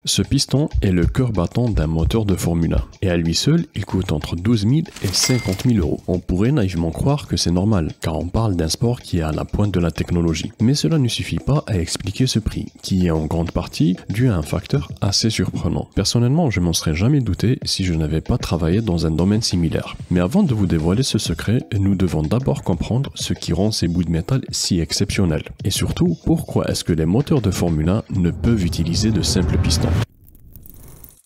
Ce piston est le cœur battant d'un moteur de Formule 1 et à lui seul, il coûte entre 12 000 et 50 000 euros. On pourrait naïvement croire que c'est normal car on parle d'un sport qui est à la pointe de la technologie. Mais cela ne suffit pas à expliquer ce prix qui est en grande partie dû à un facteur assez surprenant. Personnellement, je m'en serais jamais douté si je n'avais pas travaillé dans un domaine similaire. Mais avant de vous dévoiler ce secret, nous devons d'abord comprendre ce qui rend ces bouts de métal si exceptionnels. Et surtout, pourquoi est-ce que les moteurs de Formule 1 ne peuvent utiliser de simples pistons?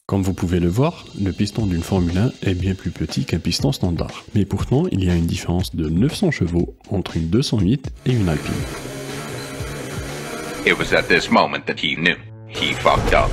Comme vous pouvez le voir, le piston d'une Formule 1 est bien plus petit qu'un piston standard. Mais pourtant, il y a une différence de 900 chevaux entre une 208 et une Alpine. It was at this moment that he knew. He fucked up.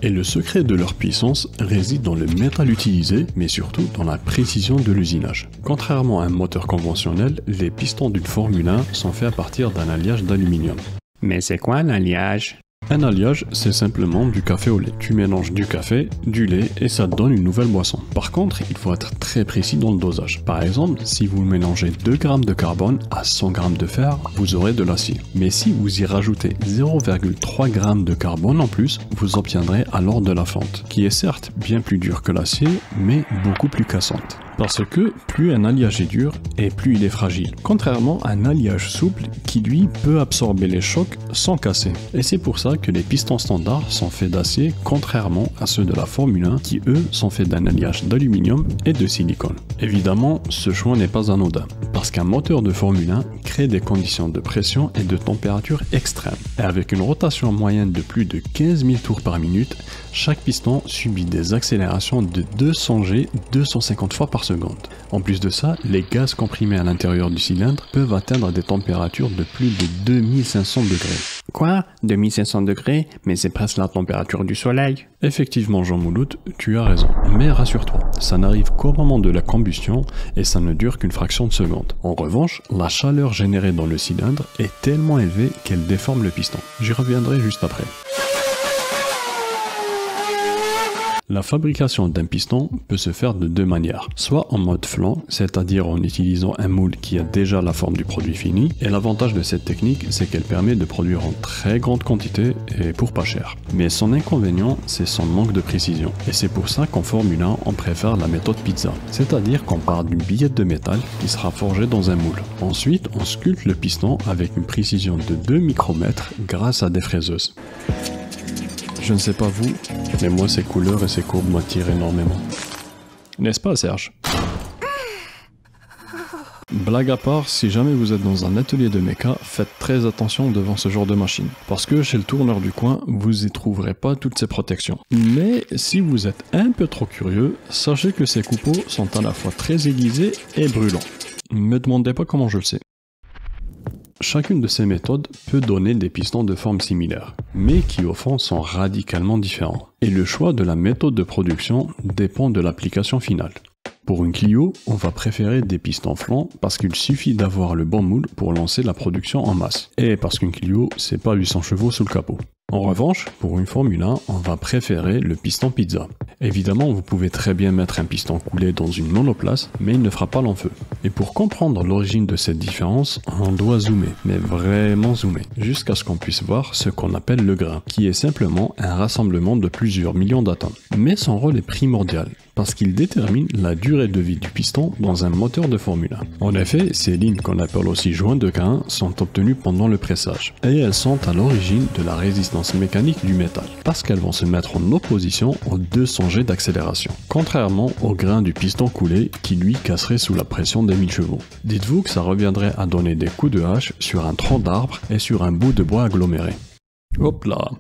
Et le secret de leur puissance réside dans le métal utilisé, mais surtout dans la précision de l'usinage. Contrairement à un moteur conventionnel, les pistons d'une Formule 1 sont faits à partir d'un alliage d'aluminium. Mais c'est quoi l'alliage? Un alliage, c'est simplement du café au lait. Tu mélanges du café, du lait et ça te donne une nouvelle boisson. Par contre, il faut être très précis dans le dosage. Par exemple, si vous mélangez 2 g de carbone à 100 g de fer, vous aurez de l'acier. Mais si vous y rajoutez 0,3 g de carbone en plus, vous obtiendrez alors de la fente, qui est certes bien plus dure que l'acier, mais beaucoup plus cassante. Parce que plus un alliage est dur et plus il est fragile. Contrairement à un alliage souple qui lui peut absorber les chocs sans casser. Et c'est pour ça que les pistons standards sont faits d'acier contrairement à ceux de la Formule 1 qui eux sont faits d'un alliage d'aluminium et de silicone. Évidemment, ce choix n'est pas anodin parce qu'un moteur de Formule 1 crée des conditions de pression et de température extrêmes. Et avec une rotation moyenne de plus de 15 000 tours par minute, chaque piston subit des accélérations de 200 G 250 fois par seconde. En plus de ça, les gaz comprimés à l'intérieur du cylindre peuvent atteindre des températures de plus de 2500 degrés. Quoi? 2500 degrés? Mais c'est presque la température du soleil. Effectivement, Jean Mouloud, tu as raison. Mais rassure-toi, ça n'arrive qu'au moment de la combustion et ça ne dure qu'une fraction de seconde. En revanche, la chaleur générée dans le cylindre est tellement élevée qu'elle déforme le piston. J'y reviendrai juste après. La fabrication d'un piston peut se faire de deux manières, soit en mode flanc, c'est-à-dire en utilisant un moule qui a déjà la forme du produit fini, et l'avantage de cette technique, c'est qu'elle permet de produire en très grande quantité et pour pas cher. Mais son inconvénient, c'est son manque de précision, et c'est pour ça qu'en Formule 1, on préfère la méthode pizza, c'est-à-dire qu'on part d'une billette de métal qui sera forgée dans un moule. Ensuite, on sculpte le piston avec une précision de 2 micromètres grâce à des fraiseuses. Je ne sais pas vous, mais moi ces couleurs et ces courbes m'attirent énormément. N'est-ce pas, Serge? Blague à part, si jamais vous êtes dans un atelier de méca, faites très attention devant ce genre de machine. Parce que chez le tourneur du coin, vous y trouverez pas toutes ces protections. Mais si vous êtes un peu trop curieux, sachez que ces coupeaux sont à la fois très aiguisés et brûlants. Ne me demandez pas comment je le sais. Chacune de ces méthodes peut donner des pistons de forme similaire, mais qui au fond sont radicalement différents. Et le choix de la méthode de production dépend de l'application finale. Pour une Clio, on va préférer des pistons flancs parce qu'il suffit d'avoir le bon moule pour lancer la production en masse. Et parce qu'une Clio, c'est pas 800 chevaux sous le capot. En revanche, pour une Formule 1, on va préférer le piston pizza. Évidemment, vous pouvez très bien mettre un piston coulé dans une monoplace, mais il ne fera pas long feu. Et pour comprendre l'origine de cette différence, on doit zoomer, mais vraiment zoomer, jusqu'à ce qu'on puisse voir ce qu'on appelle le grain, qui est simplement un rassemblement de plusieurs millions d'atomes. Mais son rôle est primordial, parce qu'il détermine la durée de vie du piston dans un moteur de Formule 1. En effet, ces lignes qu'on appelle aussi joints de grain sont obtenues pendant le pressage, et elles sont à l'origine de la résistance mécanique du métal, parce qu'elles vont se mettre en opposition aux 200 G d'accélération, contrairement au grain du piston coulé qui lui casserait sous la pression des 1000 chevaux. Dites-vous que ça reviendrait à donner des coups de hache sur un tronc d'arbre et sur un bout de bois aggloméré. Hop là,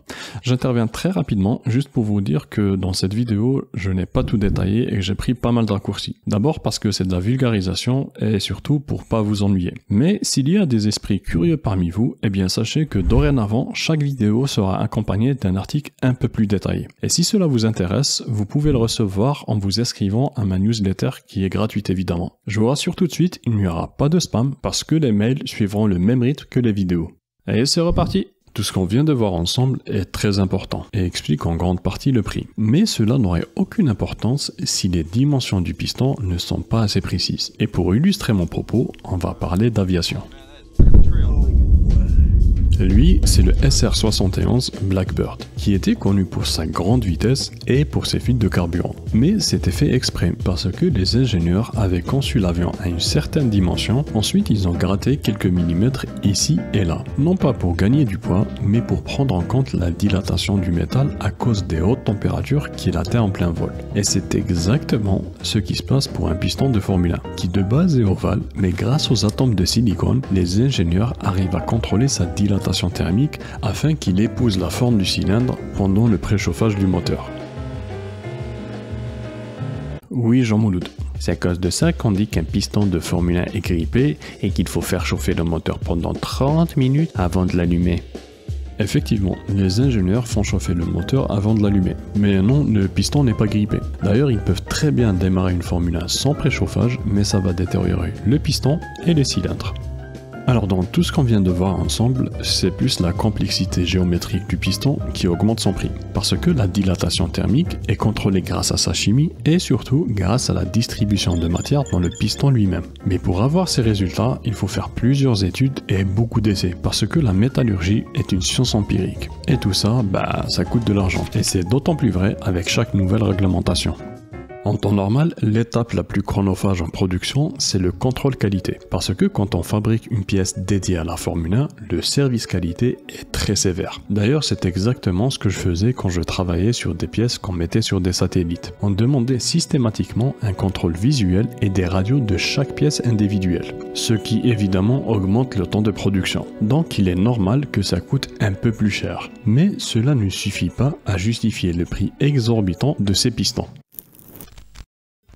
j'interviens très rapidement juste pour vous dire que dans cette vidéo, je n'ai pas tout détaillé et que j'ai pris pas mal de raccourcis. D'abord parce que c'est de la vulgarisation et surtout pour pas vous ennuyer. Mais s'il y a des esprits curieux parmi vous, eh bien sachez que dorénavant, chaque vidéo sera accompagnée d'un article un peu plus détaillé. Et si cela vous intéresse, vous pouvez le recevoir en vous inscrivant à ma newsletter qui est gratuite évidemment. Je vous rassure tout de suite, il n'y aura pas de spam parce que les mails suivront le même rythme que les vidéos. Et c'est reparti! Tout ce qu'on vient de voir ensemble est très important et explique en grande partie le prix. Mais cela n'aurait aucune importance si les dimensions du piston ne sont pas assez précises. Et pour illustrer mon propos, on va parler d'aviation. Lui, c'est le SR71 Blackbird, qui était connu pour sa grande vitesse et pour ses fuites de carburant. Mais c'était fait exprès parce que les ingénieurs avaient conçu l'avion à une certaine dimension, ensuite ils ont gratté quelques millimètres ici et là. Non pas pour gagner du poids, mais pour prendre en compte la dilatation du métal à cause des hautes températures qu'il atteint en plein vol. Et c'est exactement ce qui se passe pour un piston de Formule 1, qui de base est ovale, mais grâce aux atomes de silicone, les ingénieurs arrivent à contrôler sa dilatation thermique afin qu'il épouse la forme du cylindre pendant le préchauffage du moteur. Oui, Jean Mouloud. C'est à cause de ça qu'on dit qu'un piston de Formule 1 est grippé et qu'il faut faire chauffer le moteur pendant 30 minutes avant de l'allumer. Effectivement, les ingénieurs font chauffer le moteur avant de l'allumer. Mais non, le piston n'est pas grippé. D'ailleurs, ils peuvent très bien démarrer une Formule 1 sans préchauffage, mais ça va détériorer le piston et les cylindres. Alors dans tout ce qu'on vient de voir ensemble, c'est plus la complexité géométrique du piston qui augmente son prix, parce que la dilatation thermique est contrôlée grâce à sa chimie et surtout grâce à la distribution de matière dans le piston lui-même. Mais pour avoir ces résultats, il faut faire plusieurs études et beaucoup d'essais, parce que la métallurgie est une science empirique. Et tout ça, ça coûte de l'argent. Et c'est d'autant plus vrai avec chaque nouvelle réglementation. En temps normal, l'étape la plus chronophage en production, c'est le contrôle qualité. Parce que quand on fabrique une pièce dédiée à la Formule 1, le service qualité est très sévère. D'ailleurs, c'est exactement ce que je faisais quand je travaillais sur des pièces qu'on mettait sur des satellites. On demandait systématiquement un contrôle visuel et des radios de chaque pièce individuelle. Ce qui évidemment augmente le temps de production. Donc il est normal que ça coûte un peu plus cher. Mais cela ne suffit pas à justifier le prix exorbitant de ces pistons.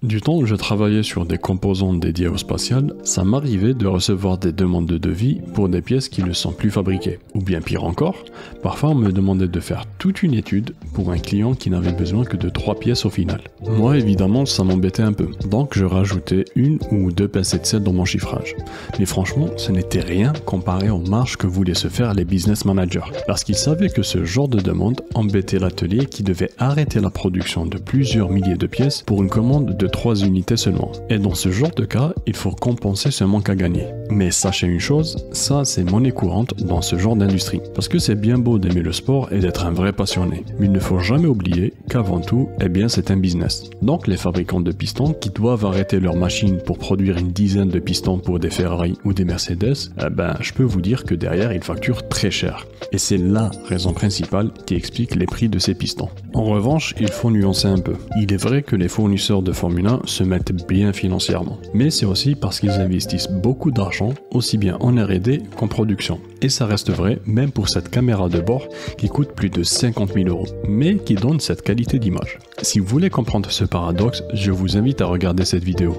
Du temps où je travaillais sur des composants dédiés au spatial, ça m'arrivait de recevoir des demandes de devis pour des pièces qui ne sont plus fabriquées. Ou bien pire encore, parfois on me demandait de faire toute une étude pour un client qui n'avait besoin que de 3 pièces au final. Moi évidemment ça m'embêtait un peu, donc je rajoutais 1 ou 2 pincettes de sel dans mon chiffrage. Mais franchement, ce n'était rien comparé aux marges que voulaient se faire les business managers, parce qu'ils savaient que ce genre de demande embêtait l'atelier qui devait arrêter la production de plusieurs milliers de pièces pour une commande de 3 unités seulement. Et dans ce genre de cas, il faut compenser ce manque à gagner. Mais sachez une chose, ça c'est monnaie courante dans ce genre d'industrie. Parce que c'est bien beau d'aimer le sport et d'être un vrai passionné. Mais il ne faut jamais oublier qu'avant tout, c'est un business. Donc les fabricants de pistons qui doivent arrêter leur machine pour produire une dizaine de pistons pour des Ferrari ou des Mercedes, je peux vous dire que derrière ils facturent très cher. Et c'est la raison principale qui explique les prix de ces pistons. En revanche, il faut nuancer un peu. Il est vrai que les fournisseurs de Formule 1 se mettent bien financièrement. Mais c'est aussi parce qu'ils investissent beaucoup d'argent, aussi bien en R&D qu'en production. Et ça reste vrai même pour cette caméra de bord qui coûte plus de 50 000 €, mais qui donne cette qualité d'image. Si vous voulez comprendre ce paradoxe, je vous invite à regarder cette vidéo.